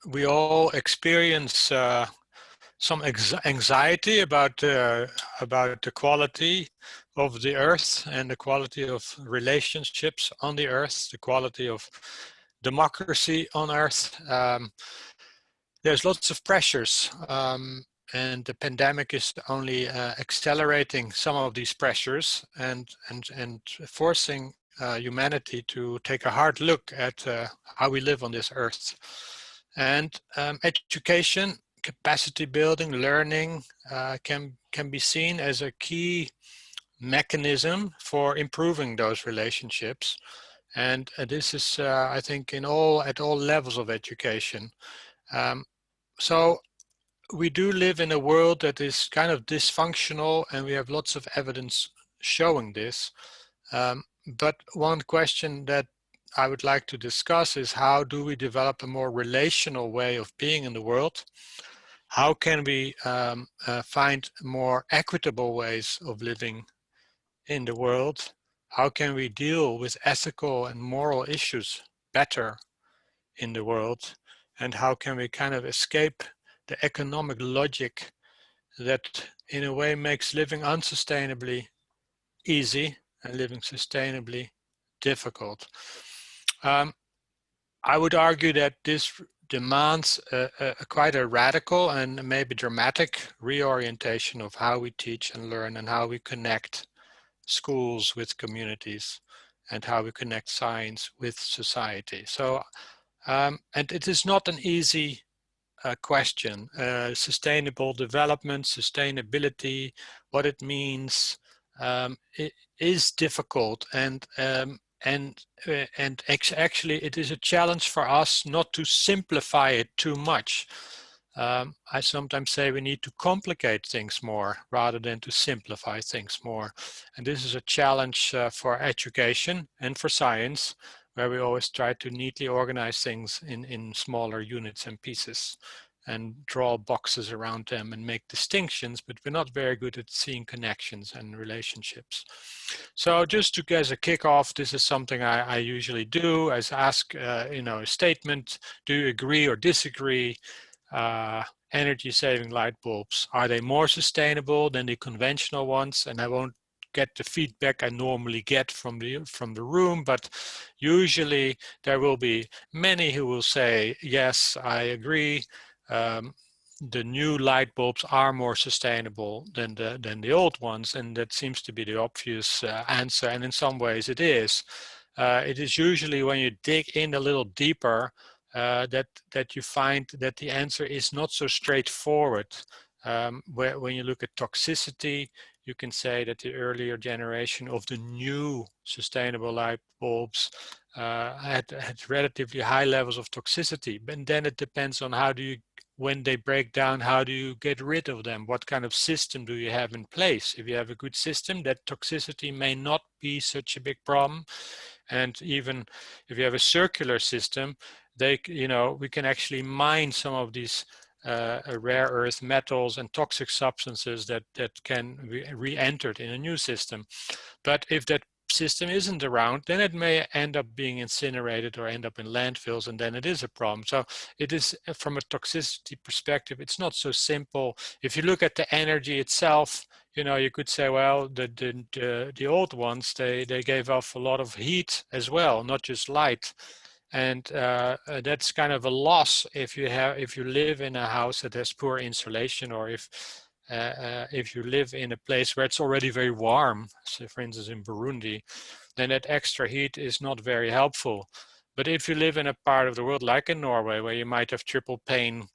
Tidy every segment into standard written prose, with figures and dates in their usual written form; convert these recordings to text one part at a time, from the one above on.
we all experience some anxiety about the quality of the earth and the quality of relationships on the earth, the quality of democracy on earth. There's lots of pressures, and the pandemic is only accelerating some of these pressures and forcing humanity to take a hard look at how we live on this earth. And education, capacity building, learning can be seen as a key mechanism for improving those relationships. And this is, I think, at all levels of education. So we do live in a world that is kind of dysfunctional, and we have lots of evidence showing this. But one question that I would like to discuss is, how do we develop a more relational way of being in the world? How can we find more equitable ways of living in the world? How can we deal with ethical and moral issues better in the world? And how can we kind of escape the economic logic that in a way makes living unsustainably easy and living sustainably difficult? I would argue that this demands quite a radical and maybe dramatic reorientation of how we teach and learn, and how we connect schools with communities, and how we connect science with society. So, and it is not an easy question. Sustainable development, sustainability, what it means, it is difficult, and actually it is a challenge for us not to simplify it too much. I sometimes say we need to complicate things more rather than to simplify things more. And this is a challenge for education and for science, where we always try to neatly organize things in smaller units and pieces and draw boxes around them and make distinctions, but we're not very good at seeing connections and relationships. So just to, as a kickoff, this is something I usually do, as ask a statement: do you agree or disagree? Energy saving light bulbs, are they more sustainable than the conventional ones? And I won't get the feedback I normally get from the room, but usually there will be many who will say, yes, I agree. The new light bulbs are more sustainable than the old ones, and that seems to be the obvious answer, and in some ways it is. It is usually when you dig in a little deeper that you find that the answer is not so straightforward. When you look at toxicity, you can say that the earlier generation of the new sustainable light bulbs had relatively high levels of toxicity. But then it depends on when they break down, how do you get rid of them? What kind of system do you have in place? If you have a good system, that toxicity may not be such a big problem. And even if you have a circular system, we can actually mine some of these rare earth metals and toxic substances that can be re-entered in a new system. But if that system isn't around, then it may end up being incinerated or end up in landfills, and then it is a problem. So it is, from a toxicity perspective, it's not so simple. If you look at the energy itself, you could say, well, the old ones, they gave off a lot of heat as well, not just light. And that's kind of a loss if you live in a house that has poor insulation, or if you live in a place where it's already very warm, so for instance in Burundi, then that extra heat is not very helpful. But if you live in a part of the world like in Norway, where you might have triple pane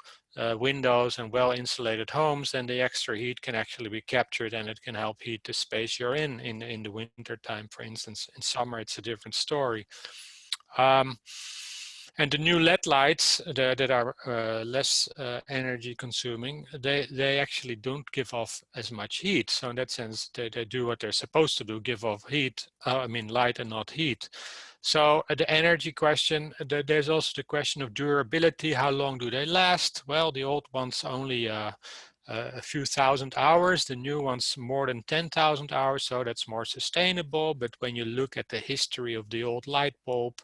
windows and well insulated homes, then the extra heat can actually be captured, and it can help heat the space you're in the winter time, for instance. In summer it's a different story. And the new LED lights that are less energy consuming, they actually don't give off as much heat. So in that sense, they do what they're supposed to do, give off heat, light and not heat. So the energy question, there's also the question of durability. How long do they last? Well, the old ones only a few thousand hours, the new ones more than 10,000 hours, so that's more sustainable. But when you look at the history of the old light bulb,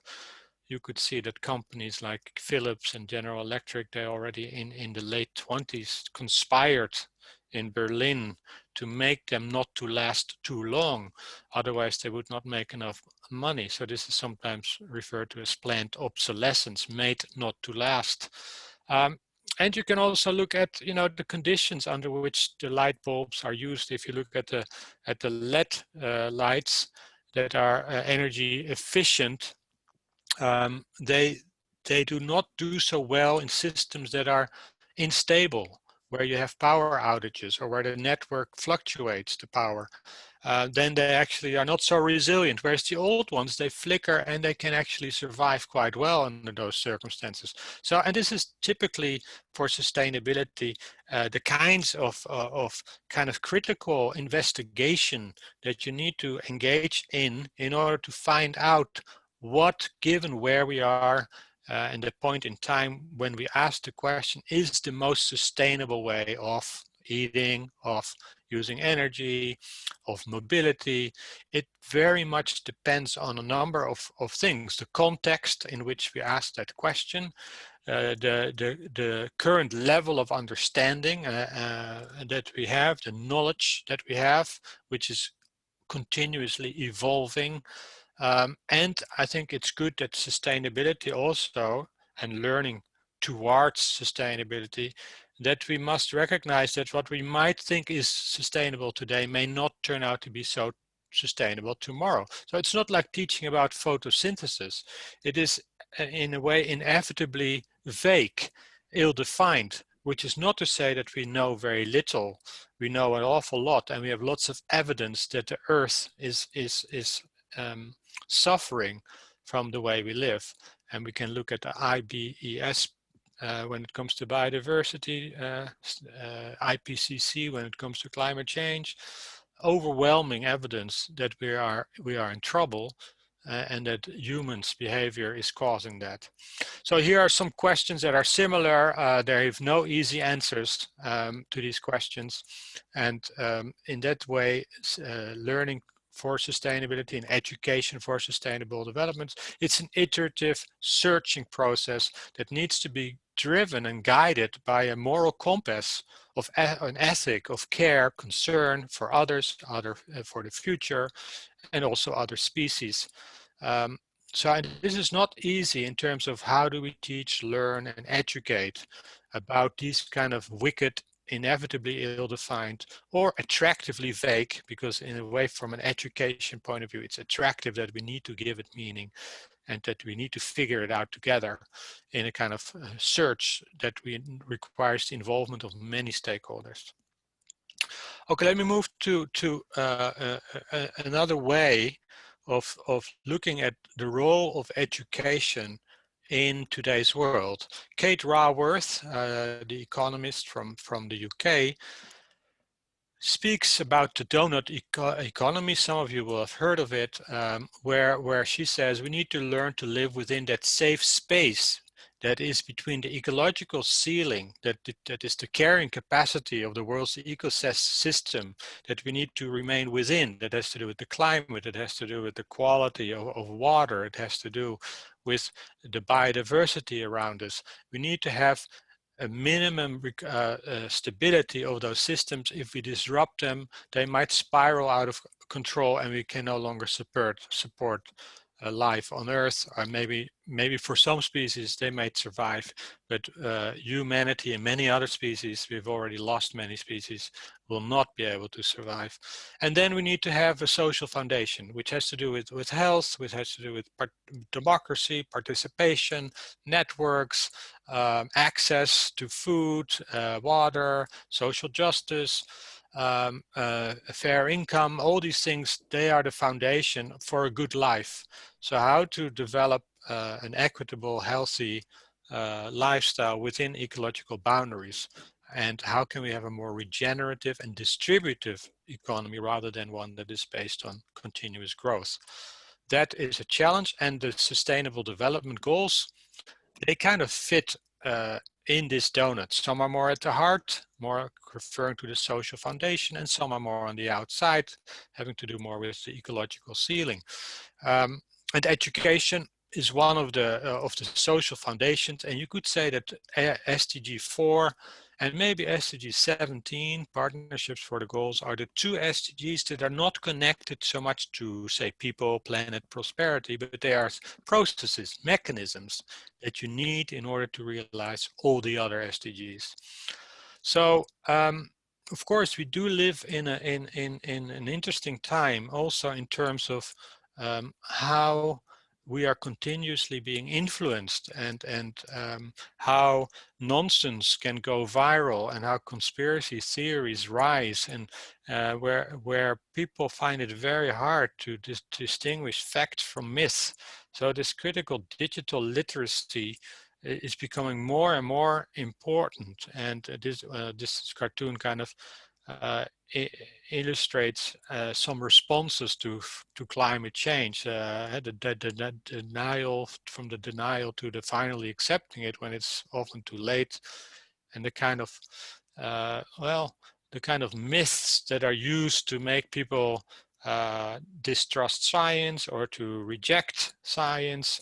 you could see that companies like Philips and General Electric, they already in the late 20s conspired in Berlin to make them not to last too long. Otherwise, they would not make enough money. So this is sometimes referred to as planned obsolescence, made not to last. And you can also look at, you know, the conditions under which the light bulbs are used. If you look at the LED lights that are energy efficient, they do not do so well in systems that are unstable, where you have power outages or where the network fluctuates the power. Then they actually are not so resilient. Whereas the old ones, they flicker and they can actually survive quite well under those circumstances. So, and this is typically for sustainability, the kinds of kind of critical investigation that you need to engage in order to find out what, given where we are and the point in time when we ask the question, is the most sustainable way of eating, of using energy, of mobility. It very much depends on a number of things. The context in which we ask that question, the current level of understanding that we have, the knowledge that we have, which is continuously evolving. And I think it's good that sustainability also, and learning towards sustainability, that we must recognize that what we might think is sustainable today may not turn out to be so sustainable tomorrow. So it's not like teaching about photosynthesis. It is in a way inevitably vague, ill-defined, which is not to say that we know very little. We know an awful lot, and we have lots of evidence that the Earth is suffering from the way we live. And we can look at the IBES when it comes to biodiversity, IPCC when it comes to climate change. Overwhelming evidence that we are in trouble and that humans' behavior is causing that. So here are some questions that are similar. There have no easy answers to these questions. And in that way, learning for sustainability and education for sustainable development, it's an iterative searching process that needs to be driven and guided by a moral compass of an ethic of care, concern for others, for the future, and also other species. So this is not easy in terms of how do we teach, learn, and educate about these kind of wicked, inevitably ill-defined, or attractively vague, because in a way from an education point of view, it's attractive that we need to give it meaning and that we need to figure it out together in a kind of search that requires the involvement of many stakeholders. Okay, let me move to another way of looking at the role of education in today's world. Kate Raworth, the economist from the UK, speaks about the donut economy. Some of you will have heard of it, where she says we need to learn to live within that safe space that is between the ecological ceiling, that is the carrying capacity of the world's ecosystem, that we need to remain within. That has to do with the climate, it has to do with the quality of water, it has to do with the biodiversity around us. We need to have a minimum stability of those systems. If we disrupt them, they might spiral out of control and we can no longer support life on Earth, or maybe for some species they might survive, but humanity and many other species, we've already lost many species, will not be able to survive. And then we need to have a social foundation, which has to do with health, which has to do with democracy, participation, networks, access to food, water, social justice, a fair income. All these things, they are the foundation for a good life. So how to develop an equitable, healthy lifestyle within ecological boundaries, and how can we have a more regenerative and distributive economy rather than one that is based on continuous growth. That is a challenge, and the Sustainable Development Goals, they kind of fit in this donut. Some are more at the heart, more referring to the social foundation, and some are more on the outside, having to do more with the ecological ceiling. And education is one of the social foundations, and you could say that SDG 4 and maybe SDG 17, partnerships for the goals, are the two SDGs that are not connected so much to, say, people, planet, prosperity, but they are processes, mechanisms that you need in order to realize all the other SDGs. So of course, we do live in an interesting time, also in terms of how we are continuously being influenced, and how nonsense can go viral, and how conspiracy theories rise, and where people find it very hard to distinguish fact from myth. So this critical digital literacy is becoming more and more important, and this cartoon kind of illustrates some responses to climate change, the denial, from the denial to the finally accepting it when it's often too late, and the kind of well, the kind of myths that are used to make people distrust science, or to reject science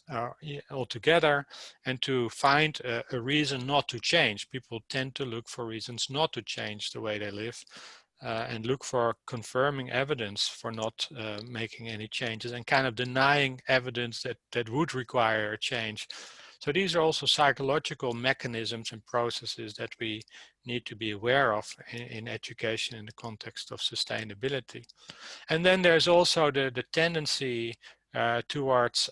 altogether, and to find a reason not to change. People tend to look for reasons not to change the way they live, and look for confirming evidence for not making any changes, and kind of denying evidence that would require a change. So these are also psychological mechanisms and processes that we need to be aware of in education in the context of sustainability. And then there's also the tendency towards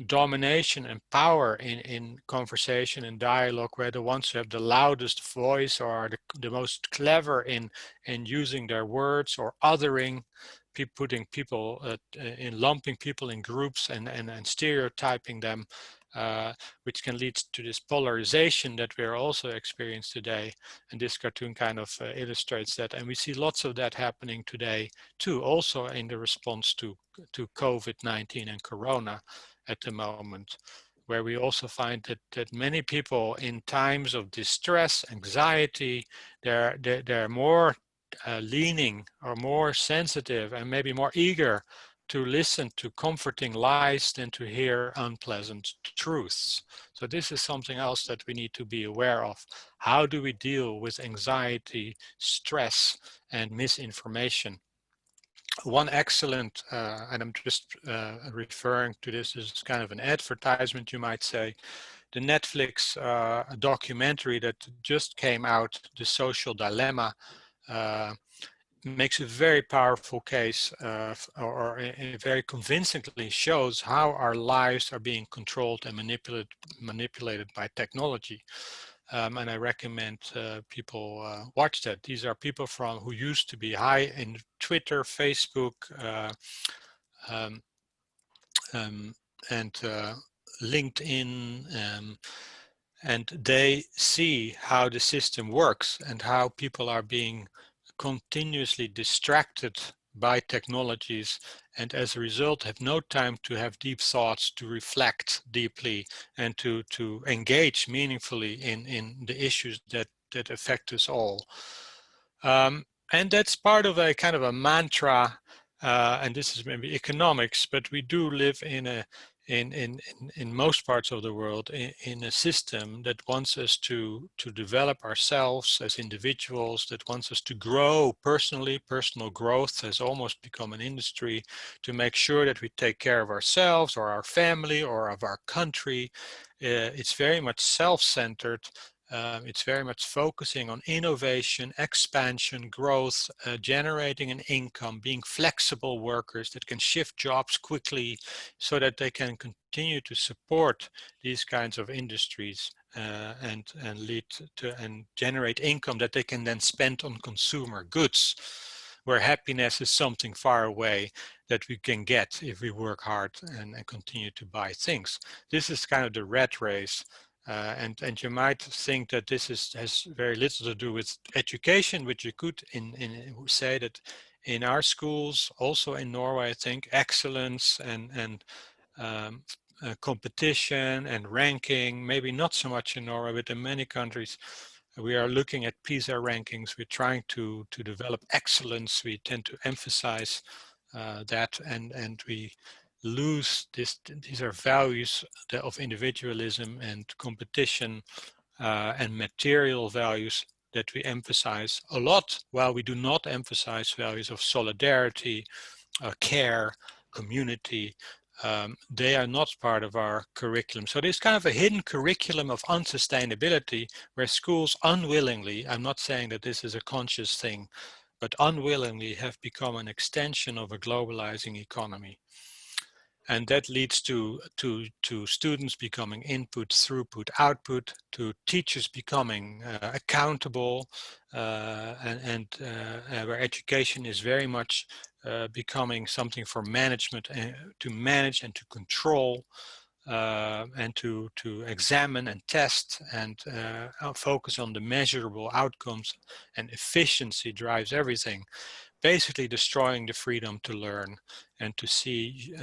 domination and power in conversation and dialogue, where the ones who have the loudest voice, or are the most clever in using their words, or othering, putting people in lumping people in groups, and stereotyping them, which can lead to this polarization that we're also experiencing today. And this cartoon kind of illustrates that, and we see lots of that happening today too, also in the response to COVID-19 and Corona at the moment, where we also find that many people in times of distress, anxiety, they're more leaning, or more sensitive, and maybe more eager to listen to comforting lies than to hear unpleasant truths. So this is something else that we need to be aware of. How do we deal with anxiety, stress, and misinformation? One excellent, and I'm just referring to this as kind of an advertisement, you might say, the Netflix documentary that just came out, The Social Dilemma, makes a very powerful case, or very convincingly shows how our lives are being controlled and manipulated by technology. And I recommend people watch that. These are people who used to be high in Twitter, Facebook, um, and LinkedIn, and they see how the system works, and how people are being continuously distracted by technologies, and as a result have no time to have deep thoughts, to reflect deeply, and to engage meaningfully in the issues that affect us all. And that's part of a kind of a mantra, and this is maybe economics, but we do live in most parts of the world in a system that wants us to develop ourselves as individuals, that wants us to grow personally. Personal growth has almost become an industry, to make sure that we take care of ourselves, or our family, or of our country. It's very much self-centered. It's very much focusing on innovation, expansion, growth, generating an income, being flexible workers that can shift jobs quickly, so that they can continue to support these kinds of industries, and lead to and generate income that they can then spend on consumer goods, where happiness is something far away that we can get if we work hard and continue to buy things. This is kind of the rat race. And you might think that this has very little to do with education, which you could say that in our schools, also in Norway, I think excellence and competition and ranking, maybe not so much in Norway, but in many countries, we are looking at PISA rankings. We're trying to develop excellence. We tend to emphasize that, and we lose this. These are values of individualism and competition and material values that we emphasize a lot, while we do not emphasize values of solidarity, care, community. They are not part of our curriculum. So there's kind of a hidden curriculum of unsustainability where schools unwillingly, I'm not saying that this is a conscious thing, but unwillingly have become an extension of a globalizing economy. And that leads to students becoming input, throughput, output, to teachers becoming accountable, and where education is very much becoming something for management, to manage and to control, and to examine and test, and focus on the measurable outcomes, and efficiency drives everything. Basically destroying the freedom to learn and to see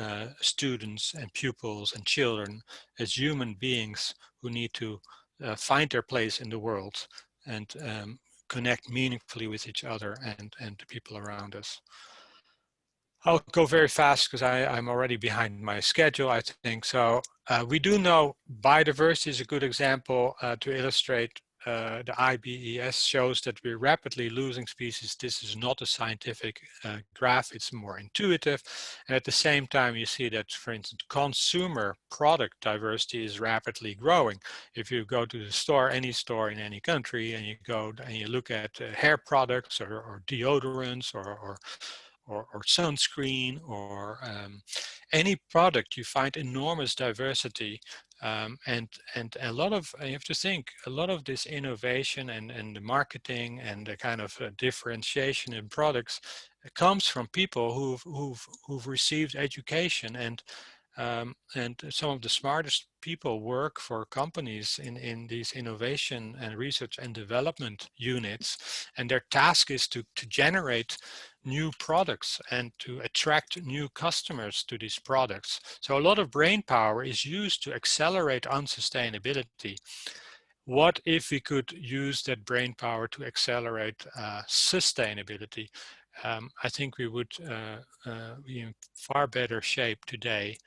students and pupils and children as human beings who need to find their place in the world and connect meaningfully with each other and the people around us. I'll go very fast because I'm already behind my schedule, I think. So we do know biodiversity is a good example to illustrate. The IBES shows that we're rapidly losing species. This is not a scientific graph, it's more intuitive. And at the same time, you see that, for instance, consumer product diversity is rapidly growing. If you go to the store, any store in any country, and you go and you look at hair products or deodorants or sunscreen or any product, you find enormous diversity, and a lot of, you have to think, a lot of this innovation and the marketing and the kind of differentiation in products comes from people who've received education, and some of the smartest people work for companies in these innovation and research and development units, and their task is to generate new products and to attract new customers to these products. So a lot of brain power is used to accelerate unsustainability. What if we could use that brain power to accelerate sustainability? I think we would be in far better shape today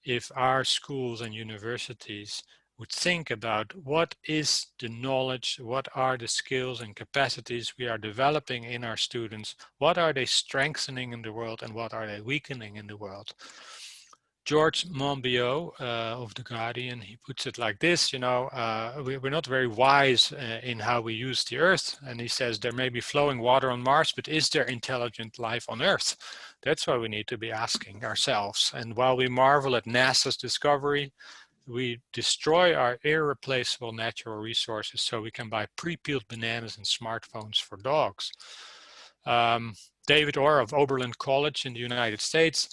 if our schools and universities would think about what is the knowledge, what are the skills and capacities we are developing in our students, what are they strengthening in the world, and what are they weakening in the world. George Monbiot of The Guardian, he puts it like this, you know, we're not very wise in how we use the earth. And he says there may be flowing water on Mars, but is there intelligent life on Earth? That's what we need to be asking ourselves. And while we marvel at NASA's discovery, we destroy our irreplaceable natural resources so we can buy pre-peeled bananas and smartphones for dogs. David Orr of Oberlin College in the United States,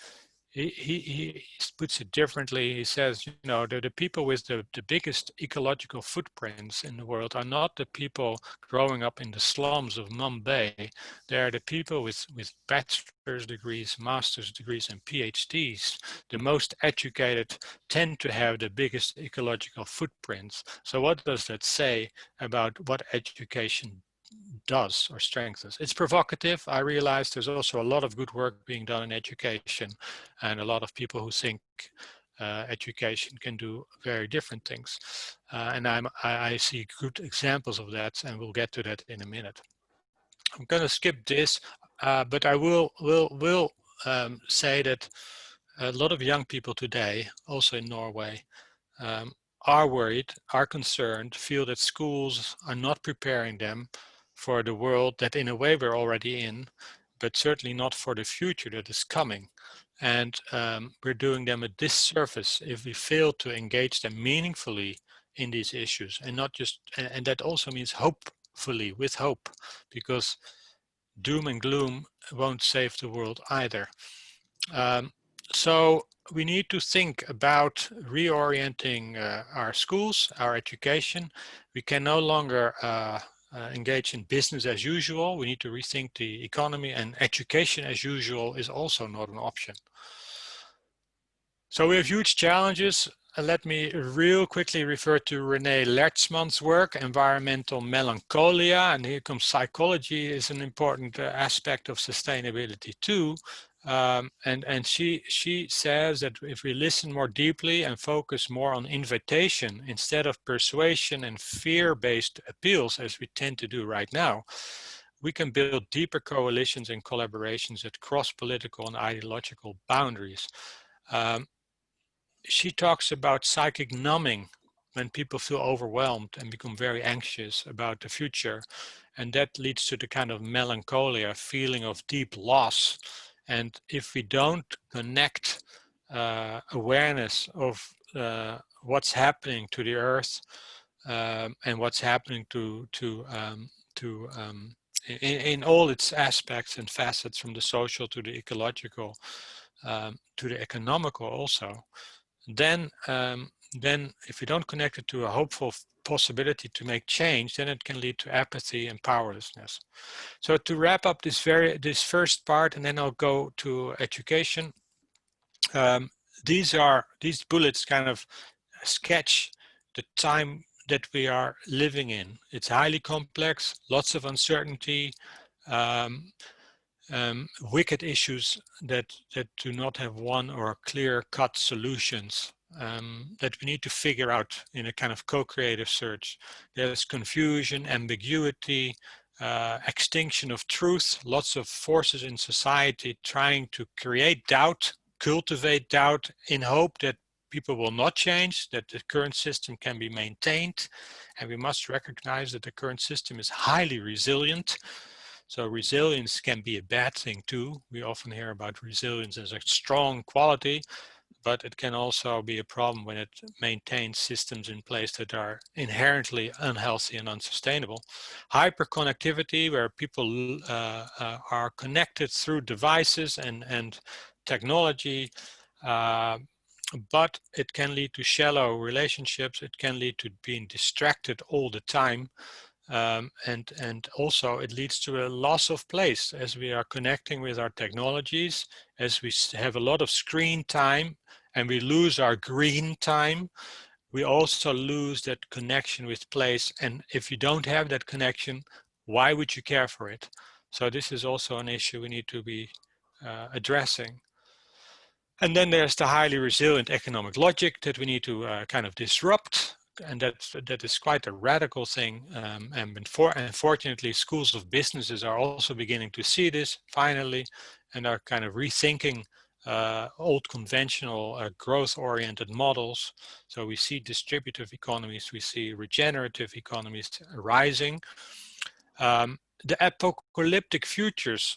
he puts it differently. He says, you know, the people with the biggest ecological footprints in the world are not the people growing up in the slums of Mumbai. They're the people with bachelor's degrees, master's degrees, and PhDs. The most educated tend to have the biggest ecological footprints. So what does that say about what education does or strengthens? It's provocative. I realize there's also a lot of good work being done in education, and a lot of people who think education can do very different things. And I see good examples of that, and we'll get to that in a minute. I'm going to skip this, but I will say that a lot of young people today, also in Norway, are worried, are concerned, feel that schools are not preparing them for the world that in a way we're already in, but certainly not for the future that is coming. And we're doing them a disservice if we fail to engage them meaningfully in these issues, and not just, and that also means hopefully, with hope, because doom and gloom won't save the world either. So we need to think about reorienting our schools, our education. We can no longer engage in business as usual. We need to rethink the economy, and education as usual is also not an option. So we have huge challenges. Let me real quickly refer to René Lertzman's work, Environmental Melancholia, and here comes psychology is an important aspect of sustainability too. And she says that if we listen more deeply and focus more on invitation instead of persuasion and fear-based appeals, as we tend to do right now, we can build deeper coalitions and collaborations that cross political and ideological boundaries. She talks about psychic numbing when people feel overwhelmed and become very anxious about the future. And that leads to the kind of melancholia, feeling of deep loss. And if we don't connect awareness of what's happening to the earth and what's happening in all its aspects and facets, from the social to the ecological to the economical also, then if we don't connect it to a hopeful possibility to make change, then it can lead to apathy and powerlessness. So to wrap up this first part, and then I'll go to education. These bullets kind of sketch the time that we are living in. It's highly complex, lots of uncertainty, wicked issues that do not have one or clear-cut solutions that we need to figure out in a kind of co-creative search. There's confusion, ambiguity, extinction of truth, lots of forces in society trying to create doubt, cultivate doubt in hope that people will not change, that the current system can be maintained. And we must recognize that the current system is highly resilient. So resilience can be a bad thing too. We often hear about resilience as a strong quality, but it can also be a problem when it maintains systems in place that are inherently unhealthy and unsustainable. Hyperconnectivity, where people are connected through devices and technology, but it can lead to shallow relationships. It can lead to being distracted all the time. And also it leads to a loss of place as we are connecting with our technologies, as we have a lot of screen time and we lose our green time. We also lose that connection with place. And if you don't have that connection, why would you care for it? So this is also an issue we need to be addressing. And then there's the highly resilient economic logic that we need to kind of disrupt. And that is quite a radical thing. And unfortunately, schools of businesses are also beginning to see this finally, and are kind of rethinking old conventional growth-oriented models. So we see distributive economies, we see regenerative economies rising. The apocalyptic futures,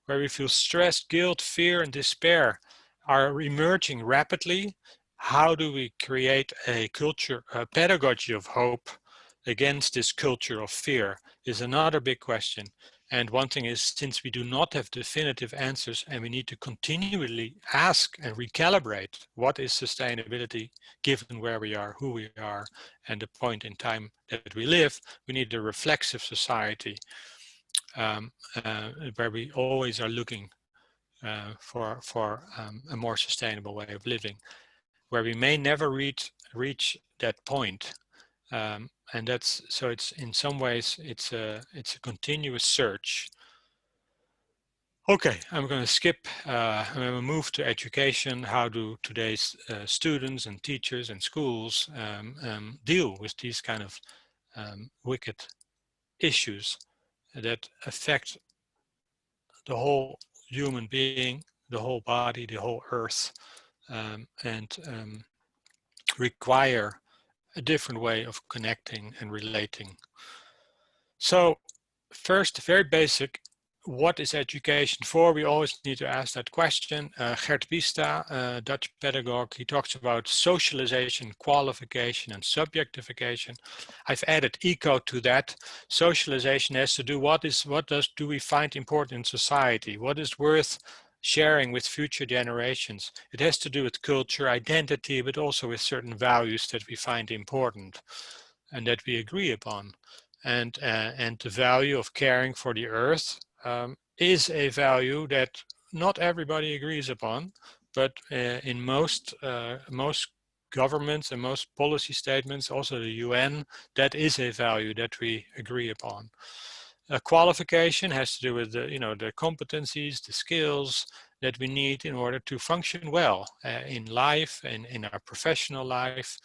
where we feel stress, guilt, fear, and despair, are emerging rapidly. How do we create a culture, a pedagogy of hope against this culture of fear, is another big question. And one thing is, since we do not have definitive answers and we need to continually ask and recalibrate what is sustainability given where we are, who we are, and the point in time that we live, we need a reflexive society where we always are looking for a more sustainable way of living, where we may never reach that point. And that's, so it's in some ways it's a continuous search. Okay, I'm going to skip. I'm going to move to education. How do today's students and teachers and schools deal with these kind of wicked issues that affect the whole human being, the whole body, the whole earth, and require a different way of connecting and relating. So first, very basic, what is education for? We always need to ask that question. Gert Wista, Dutch pedagogue, he talks about socialization, qualification, and subjectification. I've added eco to that. Socialization has to do what do we find important in society? What is worth sharing with future generations? It has to do with culture, identity, but also with certain values that we find important and that we agree upon. And the value of caring for the earth is a value that not everybody agrees upon, but in most governments and most policy statements, also the UN, that is a value that we agree upon. Qualification has to do with the competencies, the skills, that we need in order to function well in life and in our professional life.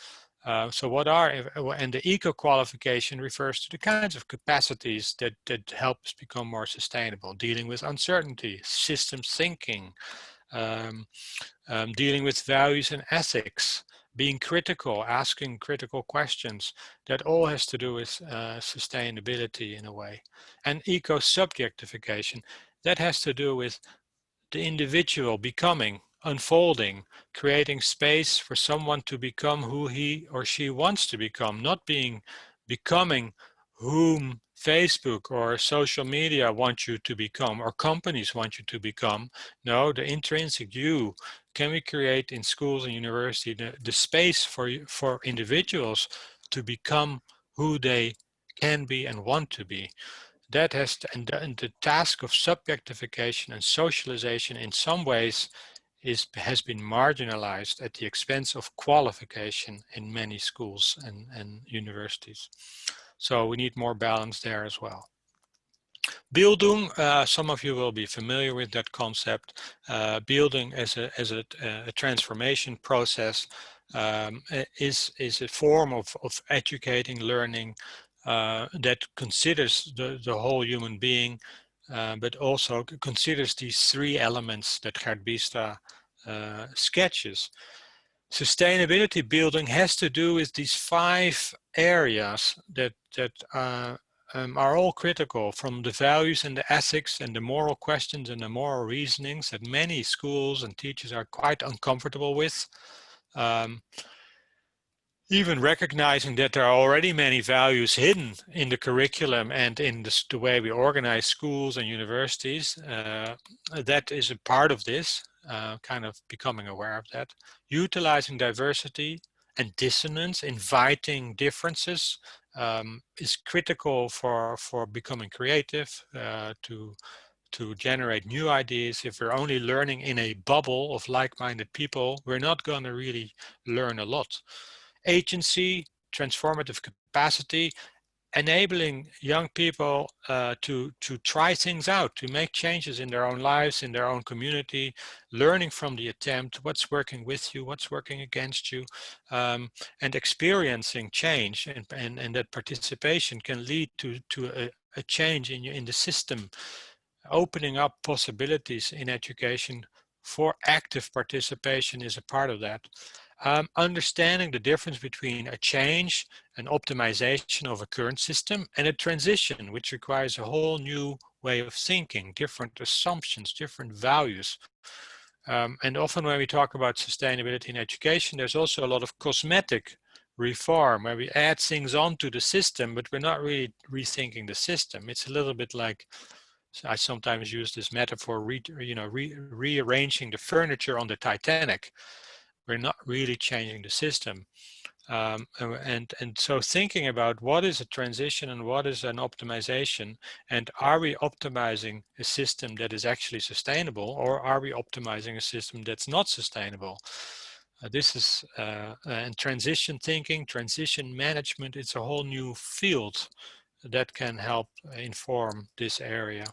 So what are, and the eco qualification refers to the kinds of capacities that help us become more sustainable, dealing with uncertainty, systems thinking, um, dealing with values and ethics, being critical, asking critical questions. That all has to do with sustainability in a way. And eco-subjectification, that has to do with the individual becoming, unfolding, creating space for someone to become who he or she wants to become, not becoming whom Facebook or social media want you to become or companies want you to become. No, the intrinsic you. Can we create in schools and universities the space for individuals to become who they can be and want to be? That has to, and the task of subjectification and socialization in some ways has been marginalized at the expense of qualification in many schools and universities. So we need more balance there as well. Bildung, some of you will be familiar with that concept. Bildung as a transformation process is a form of educating, learning that considers the whole human being, but also considers these three elements that Gert Biesta sketches. Sustainability building has to do with these 5 areas that are all critical, from the values and the ethics and the moral questions and the moral reasonings that many schools and teachers are quite uncomfortable with. Even recognizing that there are already many values hidden in the curriculum and in the way we organize schools and universities, that is a part of this, kind of becoming aware of that. Utilizing diversity and dissonance, inviting differences, is critical for becoming creative, to generate new ideas. If we're only learning in a bubble of like-minded people, we're not going to really learn a lot. Agency, transformative capacity, enabling young people to try things out, to make changes in their own lives, in their own community, learning from the attempt, what's working with you, what's working against you, and experiencing change. And that participation can lead to a change in the system, opening up possibilities in education for active participation is a part of that. Understanding the difference between a change, an optimization of a current system, and a transition, which requires a whole new way of thinking, different assumptions, different values. And often when we talk about sustainability in education, there's also a lot of cosmetic reform where we add things onto the system, but we're not really rethinking the system. It's a little bit like, I sometimes use this metaphor, rearranging the furniture on the Titanic. We're not really changing the system. And so thinking about what is a transition and what is an optimization, and are we optimizing a system that is actually sustainable, or are we optimizing a system that's not sustainable? This is, and transition thinking, transition management, it's a whole new field that can help inform this area.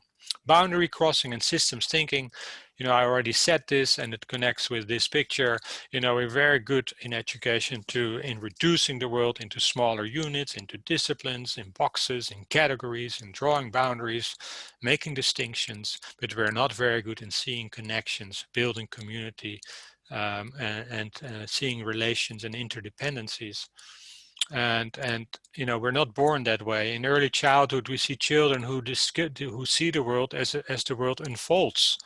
Boundary crossing and systems thinking, I already said this, and it connects with this picture. We're very good in education in reducing the world into smaller units, into disciplines, in boxes, in categories, in drawing boundaries, making distinctions, but we're not very good in seeing connections, building community, and seeing relations and interdependencies. And we're not born that way. In early childhood, we see children who see the world as the world unfolds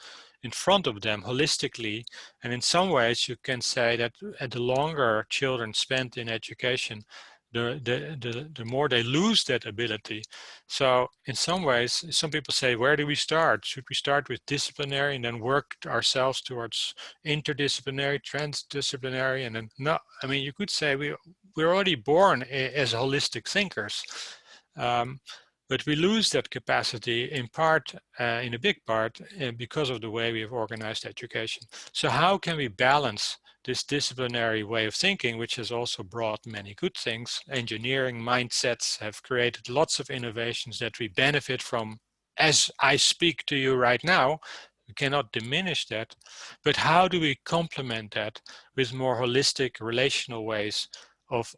in front of them holistically. And in some ways, you can say that the longer children spend in education, the more they lose that ability. So in some ways, some people say, where do we start? Should we start with disciplinary and then work ourselves towards interdisciplinary, transdisciplinary? And then, no, I mean, you could say we're already born as holistic thinkers. But we lose that capacity in part, in a big part, because of the way we have organized education. So how can we balance this disciplinary way of thinking, which has also brought many good things? Engineering mindsets have created lots of innovations that we benefit from as I speak to you right now. We cannot diminish that, but how do we complement that with more holistic relational ways of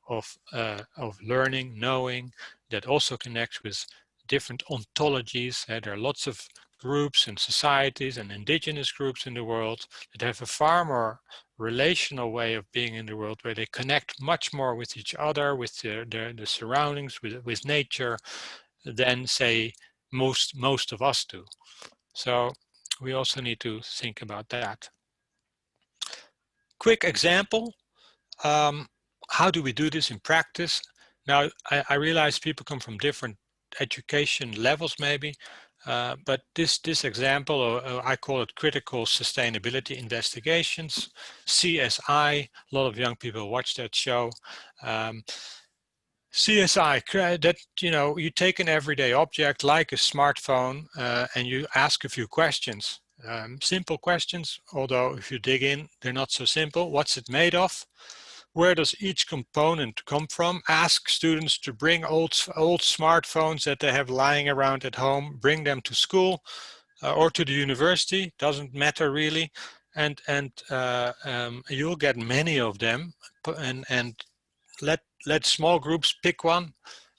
learning, knowing, that also connects with different ontologies. There are lots of groups and societies and indigenous groups in the world that have a far more relational way of being in the world, where they connect much more with each other, with the surroundings, with nature, than say most of us do. So we also need to think about that. Quick example, how do we do this in practice? Now, I realize people come from different education levels maybe, but this example, I call it critical sustainability investigations, CSI. A lot of young people watch that show. CSI, that, you take an everyday object like a smartphone and you ask a few questions. Simple questions, although if you dig in, they're not so simple. What's it made of? Where does each component come from? Ask students to bring old smartphones that they have lying around at home, bring them to school or to the university, doesn't matter really. And you'll get many of them, and let small groups pick one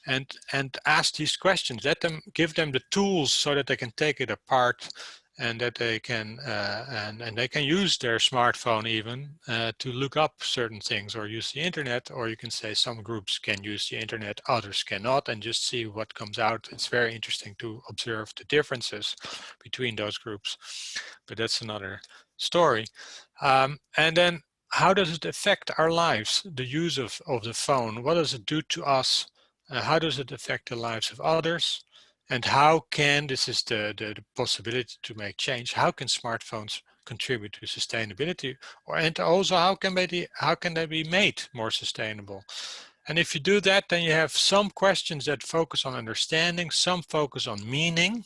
and ask these questions. Give them the tools so that they can take it apart, and that they can and they can use their smartphone even to look up certain things or use the internet. Or you can say some groups can use the internet, others cannot, and just see what comes out. It's very interesting to observe the differences between those groups, but that's another story. And then, how does it affect our lives, the use of the phone? What does it do to us? How does it affect the lives of others? And how can, this is the possibility to make change, how can smartphones contribute to sustainability? And also, how can they be made more sustainable? And if you do that, then you have some questions that focus on understanding, some focus on meaning,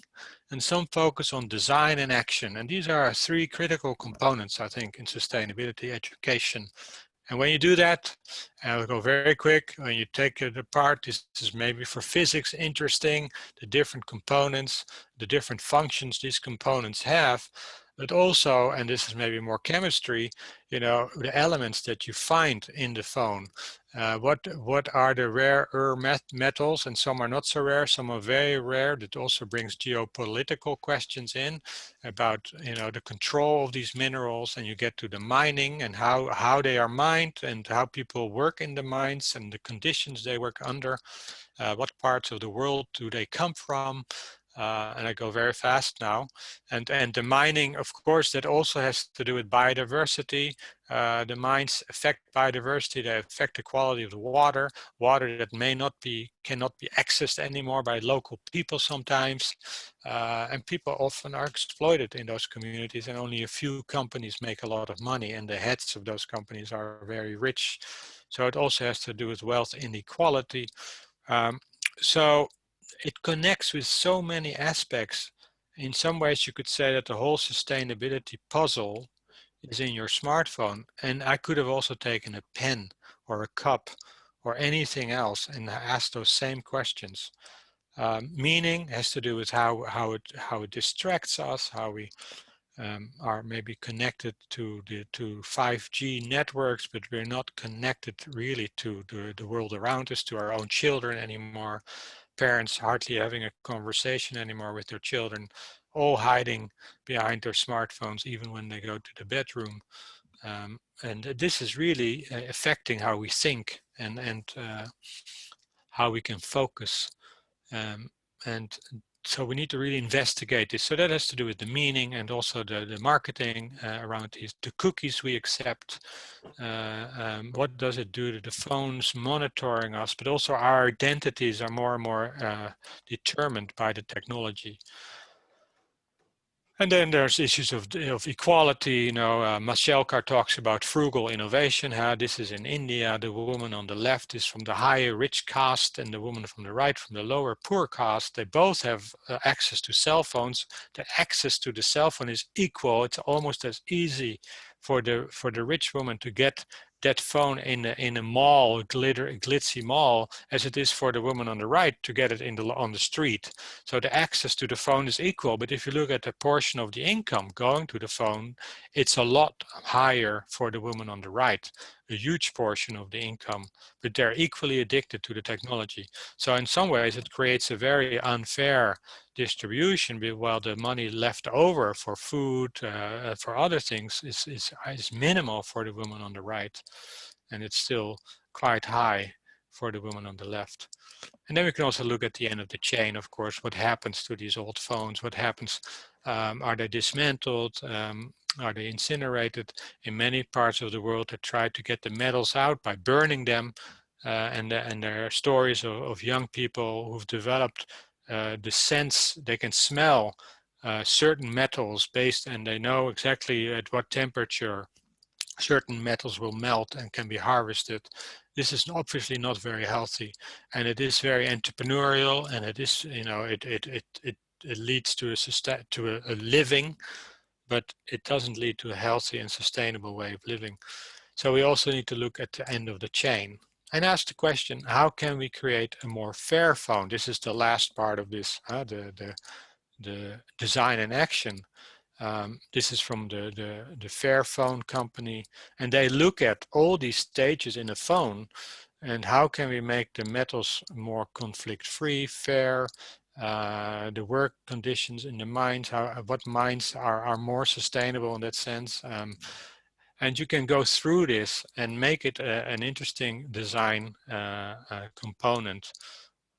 and some focus on design and action. And these are three critical components, I think, in sustainability education. And when you do that, and I'll go very quick, when you take it apart, this is maybe for physics interesting, the different components, the different functions these components have, but also, and this is maybe more chemistry, the elements that you find in the phone. What are the rare metals, and some are not so rare, some are very rare. That also brings geopolitical questions in about the control of these minerals, and you get to the mining and how they are mined and how people work in the mines and the conditions they work under. What parts of the world do they come from? And I go very fast now. And the mining, of course, that also has to do with biodiversity. The mines affect biodiversity. They affect the quality of the water that cannot be accessed anymore by local people sometimes. And people often are exploited in those communities, and only a few companies make a lot of money, and the heads of those companies are very rich. So it also has to do with wealth inequality. So it connects with so many aspects. In some ways, you could say that the whole sustainability puzzle is in your smartphone. And I could have also taken a pen or a cup or anything else and asked those same questions. Meaning has to do with how it distracts us, how we are maybe connected to 5G networks, but we're not connected really to the world around us, to our own children anymore. Parents hardly having a conversation anymore with their children, all hiding behind their smartphones, even when they go to the bedroom. And this is really affecting how we think and how we can focus. And so we need to really investigate this. So that has to do with the meaning and also the marketing around the cookies we accept. What does it do to the phones monitoring us? But also our identities are more and more determined by the technology. And then there's issues of equality. Mashelkar talks about frugal innovation. This is in India. The woman on the left is from the higher rich caste, and the woman from the right from the lower poor caste. They both have access to cell phones. The access to the cell phone is equal. It's almost as easy for the rich woman to get that phone in a mall, glitzy mall, as it is for the woman on the right to get it on the street. So the access to the phone is equal, but if you look at the portion of the income going to the phone, it's a lot higher for the woman on the right, a huge portion of the income, but they're equally addicted to the technology. So in some ways it creates a very unfair distribution, while the money left over for food, for other things is minimal for the woman on the right, and it's still quite high for the woman on the left. And then we can also look at the end of the chain, of course, what happens to these old phones, what happens, are they dismantled, are they incinerated? In many parts of the world they try to get the metals out by burning them, and there are stories of young people who've developed the sense, they can smell certain metals based, and they know exactly at what temperature certain metals will melt and can be harvested. This is obviously not very healthy, and it is very entrepreneurial, and it is, you know, it leads to a living, but it doesn't lead to a healthy and sustainable way of living. So we also need to look at the end of the chain and ask the question, how can we create a more fair phone? This is the last part of this, the design and action. This is from the Fairphone company, and they look at all these stages in a phone and how can we make the metals more conflict-free, fair, the work conditions in the mines, what mines are more sustainable in that sense. And you can go through this and make it an interesting design component.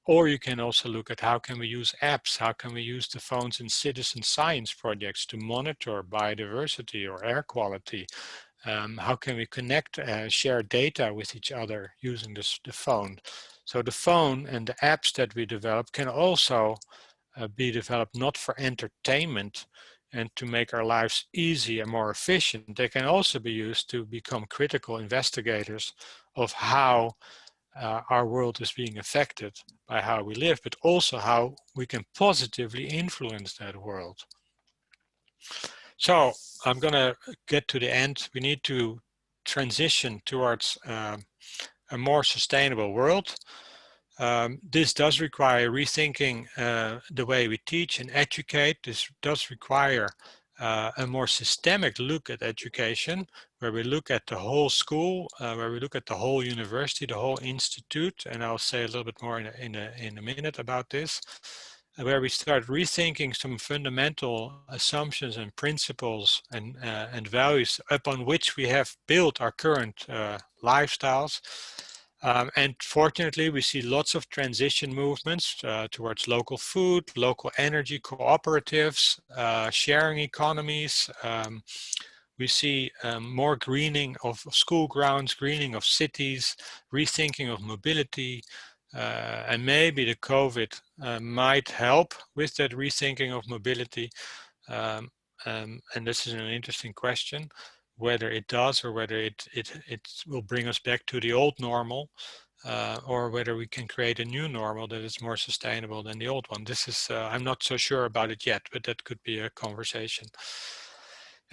Or you can also look at how can we use apps, how can we use the phones in citizen science projects to monitor biodiversity or air quality. How can we connect, share data with each other using the phone. So the phone and the apps that we develop can also be developed not for entertainment and to make our lives easy and more efficient. They can also be used to become critical investigators of how our world is being affected by how we live, but also how we can positively influence that world. So I'm going to get to the end. We need to transition towards a more sustainable world. This does require rethinking the way we teach and educate. This does require a more systemic look at education, where we look at the whole school, where we look at the whole university, the whole institute, and I'll say a little bit more in a minute about this, where we start rethinking some fundamental assumptions and principles and values upon which we have built our current lifestyles. And fortunately, we see lots of transition movements towards local food, local energy cooperatives, sharing economies. We see more greening of school grounds, greening of cities, rethinking of mobility, and maybe the COVID might help with that rethinking of mobility. And this is an interesting question, whether it does or whether it will bring us back to the old normal, or whether we can create a new normal that is more sustainable than the old one. This is, I'm not so sure about it yet, but that could be a conversation.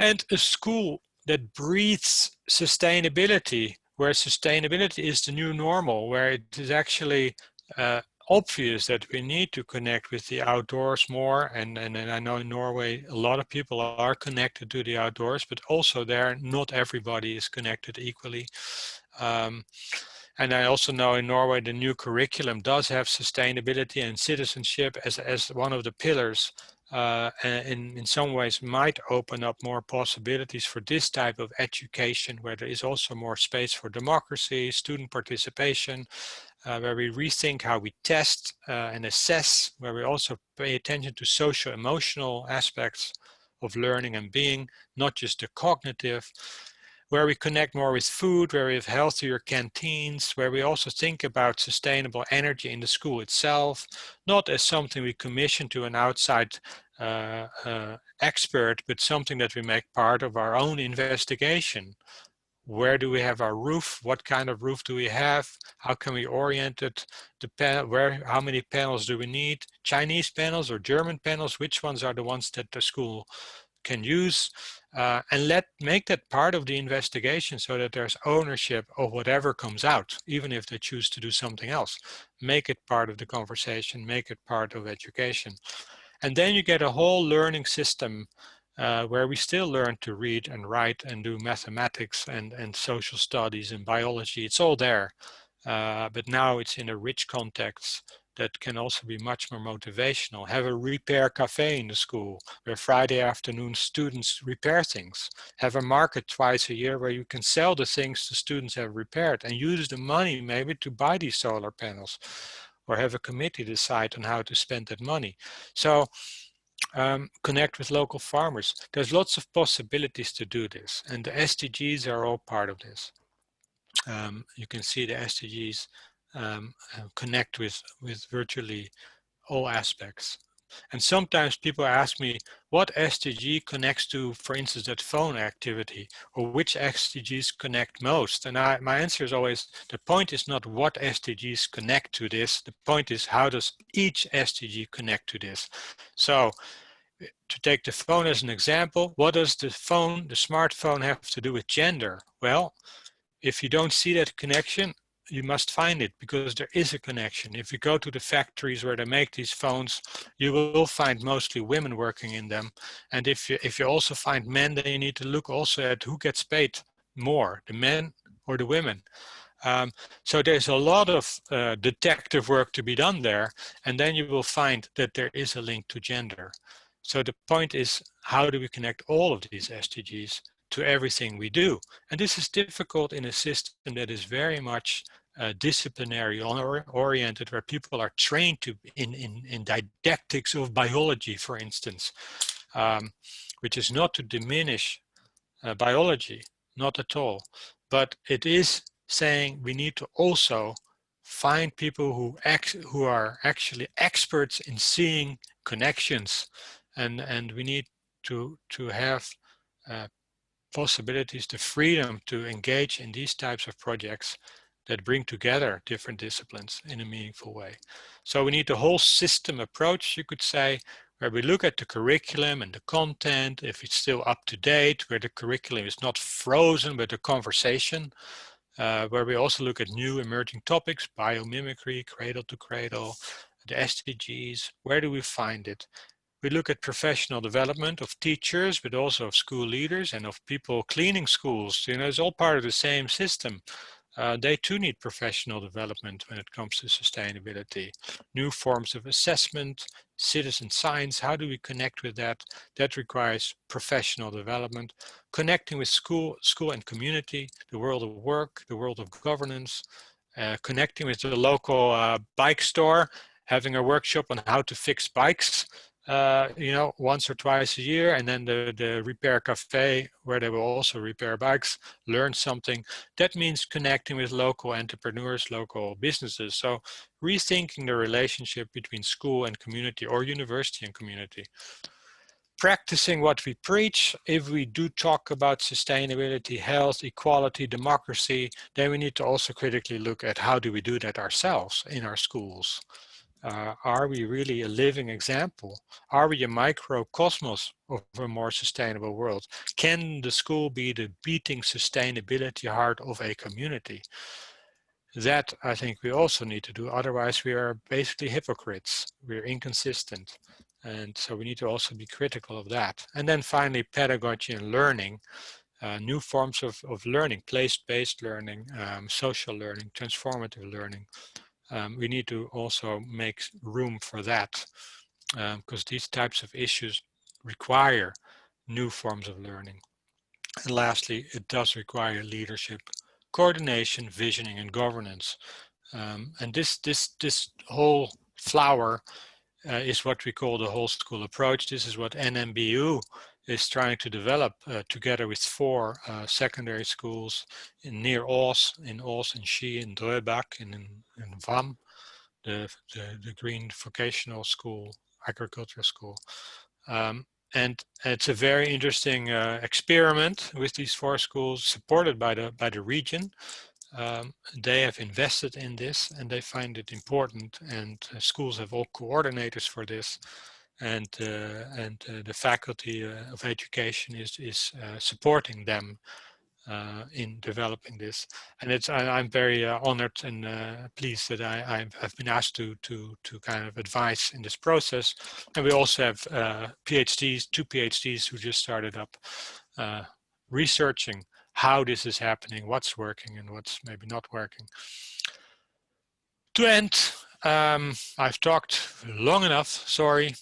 And a school that breathes sustainability, where sustainability is the new normal, where it is actually obvious that we need to connect with the outdoors more. And I know in Norway, a lot of people are connected to the outdoors, but also there, not everybody is connected equally. And I also know in Norway, the new curriculum does have sustainability and citizenship as one of the pillars, and in some ways might open up more possibilities for this type of education, where there is also more space for democracy, student participation, where we rethink how we test and assess, where we also pay attention to social emotional aspects of learning and being, not just the cognitive, where we connect more with food, where we have healthier canteens, where we also think about sustainable energy in the school itself, not as something we commission to an outside expert, but something that we make part of our own investigation. Where do we have our roof? What kind of roof do we have? How can we orient it? How many panels do we need? Chinese panels or German panels? Which ones are the ones that the school can use, and make that part of the investigation so that there's ownership of whatever comes out, even if they choose to do something else. Make it part of the conversation, make it part of education. And then you get a whole learning system where we still learn to read and write and do mathematics and social studies and biology. It's all there, but now it's in a rich context that can also be much more motivational. Have a repair cafe in the school where Friday afternoon students repair things. Have a market twice a year where you can sell the things the students have repaired and use the money maybe to buy these solar panels, or have a committee decide on how to spend that money. So connect with local farmers. There's lots of possibilities to do this, and the SDGs are all part of this. You can see the SDGs connect with virtually all aspects. And sometimes people ask me what SDG connects to, for instance, that phone activity, or which SDGs connect most. And my answer is always, the point is not what SDGs connect to this, the point is how does each SDG connect to this. So to take the phone as an example, what does the smartphone have to do with gender? Well, if you don't see that connection, you must find it, because there is a connection. If you go to the factories where they make these phones, you will find mostly women working in them. And if you also find men, then you need to look also at who gets paid more, the men or the women. So there's a lot of detective work to be done there, and then you will find that there is a link to gender. So the point is, how do we connect all of these SDGs to everything we do? And this is difficult in a system that is very much disciplinary oriented, where people are trained to in didactics of biology, for instance, which is not to diminish biology, not at all, but it is saying we need to also find people who are actually experts in seeing connections, and we need to have possibilities, the freedom to engage in these types of projects that bring together different disciplines in a meaningful way. So we need a whole system approach, you could say, where we look at the curriculum and the content, if it's still up to date, where the curriculum is not frozen, but a conversation, where we also look at new emerging topics, biomimicry, cradle to cradle, the SDGs, where do we find it? We look at professional development of teachers, but also of school leaders and of people cleaning schools. You know, it's all part of the same system. They too need professional development when it comes to sustainability. New forms of assessment, citizen science, how do we connect with that? That requires professional development. Connecting with school and community, the world of work, the world of governance, connecting with the local bike store, having a workshop on how to fix bikes, you know, once or twice a year, and then the repair cafe where they will also repair bikes, learn something. That means connecting with local entrepreneurs, local businesses. So rethinking the relationship between school and community, or university and community. Practicing what we preach. If we do talk about sustainability, health, equality, democracy, then we need to also critically look at how do we do that ourselves in our schools. Are we really a living example? Are we a microcosmos of a more sustainable world? Can the school be the beating sustainability heart of a community? That I think we also need to do, otherwise we are basically hypocrites. We're inconsistent. And so we need to also be critical of that. And then finally, pedagogy and learning, new forms of learning, place-based learning, social learning, transformative learning. We need to also make room for that, because these types of issues require new forms of learning. And lastly, it does require leadership, coordination, visioning, and governance. And this whole flower is what we call the whole school approach. This is what NMBU is trying to develop together with 4 secondary schools near Oos, in Schie, in Dreubach, and in VAM, the Green Vocational School, Agriculture School. And it's a very interesting experiment with these 4 schools, supported by the region. They have invested in this and they find it important, and schools have all coordinators for this. and the faculty of education is supporting them in developing this. And I'm very honored and pleased that I've been asked to kind of advise in this process. And we also have PhDs, 2 PhDs who just started up researching how this is happening, what's working and what's maybe not working. To end, I've talked long enough, sorry.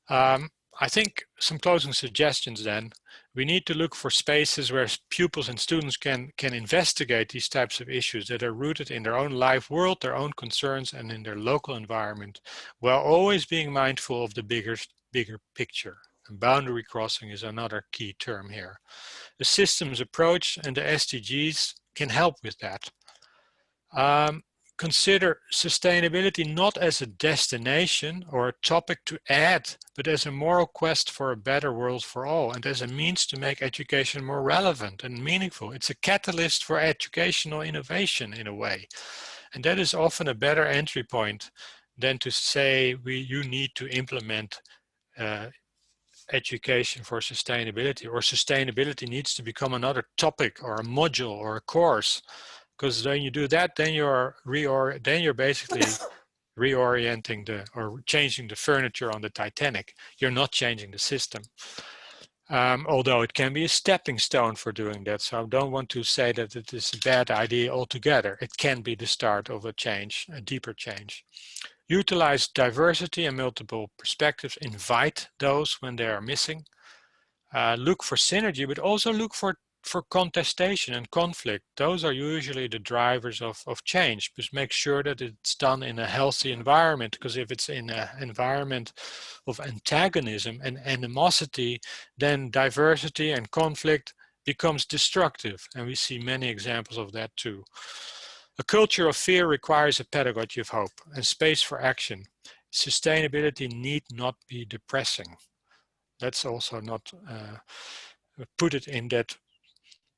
I think some closing suggestions then. We need to look for spaces where pupils and students can investigate these types of issues that are rooted in their own life world, their own concerns, and in their local environment, while always being mindful of the bigger picture. And boundary crossing is another key term here. The systems approach and the SDGs can help with that. Consider sustainability not as a destination or a topic to add, but as a moral quest for a better world for all, and as a means to make education more relevant and meaningful. It's a catalyst for educational innovation in a way. And that is often a better entry point than to say you need to implement education for sustainability, or sustainability needs to become another topic or a module or a course. Because when you do that, then you're basically reorienting or changing the furniture on the Titanic. You're not changing the system. Although it can be a stepping stone for doing that. So I don't want to say that it is a bad idea altogether. It can be the start of a change, a deeper change. Utilize diversity and multiple perspectives. Invite those when they are missing. Look for synergy, but also look for contestation and conflict. Those are usually the drivers of change. Just make sure that it's done in a healthy environment, because if it's in an environment of antagonism and animosity, then diversity and conflict becomes destructive. And we see many examples of that too. A culture of fear requires a pedagogy of hope and space for action. Sustainability need not be depressing. Let's also not put it in that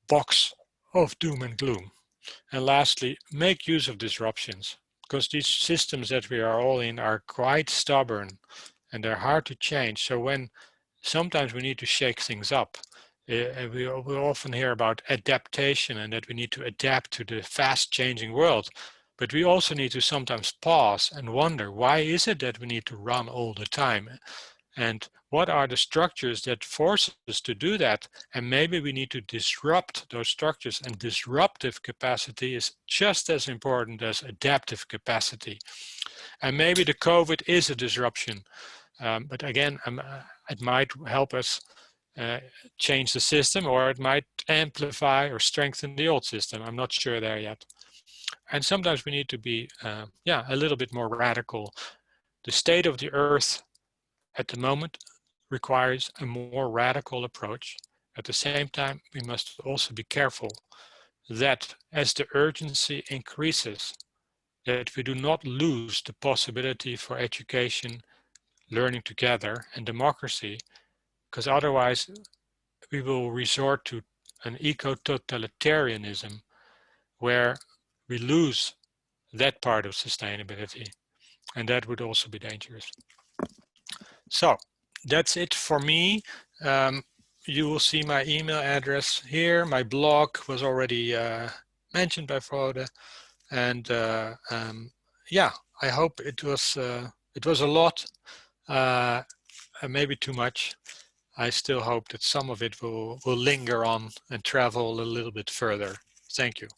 box of doom and gloom. And lastly, make use of disruptions, because these systems that we are all in are quite stubborn and they're hard to change. So when sometimes we need to shake things up, we often hear about adaptation and that we need to adapt to the fast changing world. But we also need to sometimes pause and wonder, why is it that we need to run all the time? And what are the structures that force us to do that? And maybe we need to disrupt those structures, and disruptive capacity is just as important as adaptive capacity. And maybe the COVID is a disruption, but again, it might help us change the system, or it might amplify or strengthen the old system. I'm not sure there yet. And sometimes we need to be, a little bit more radical. The state of the earth at the moment requires a more radical approach. At the same time, we must also be careful that as the urgency increases, that we do not lose the possibility for education, learning together, and democracy, because otherwise we will resort to an eco-totalitarianism where we lose that part of sustainability, and that would also be dangerous. So that's it for me. You will see my email address here. My blog was already mentioned by Frode, and yeah, I hope it was a lot, maybe too much. I still hope that some of it will linger on and travel a little bit further. Thank you.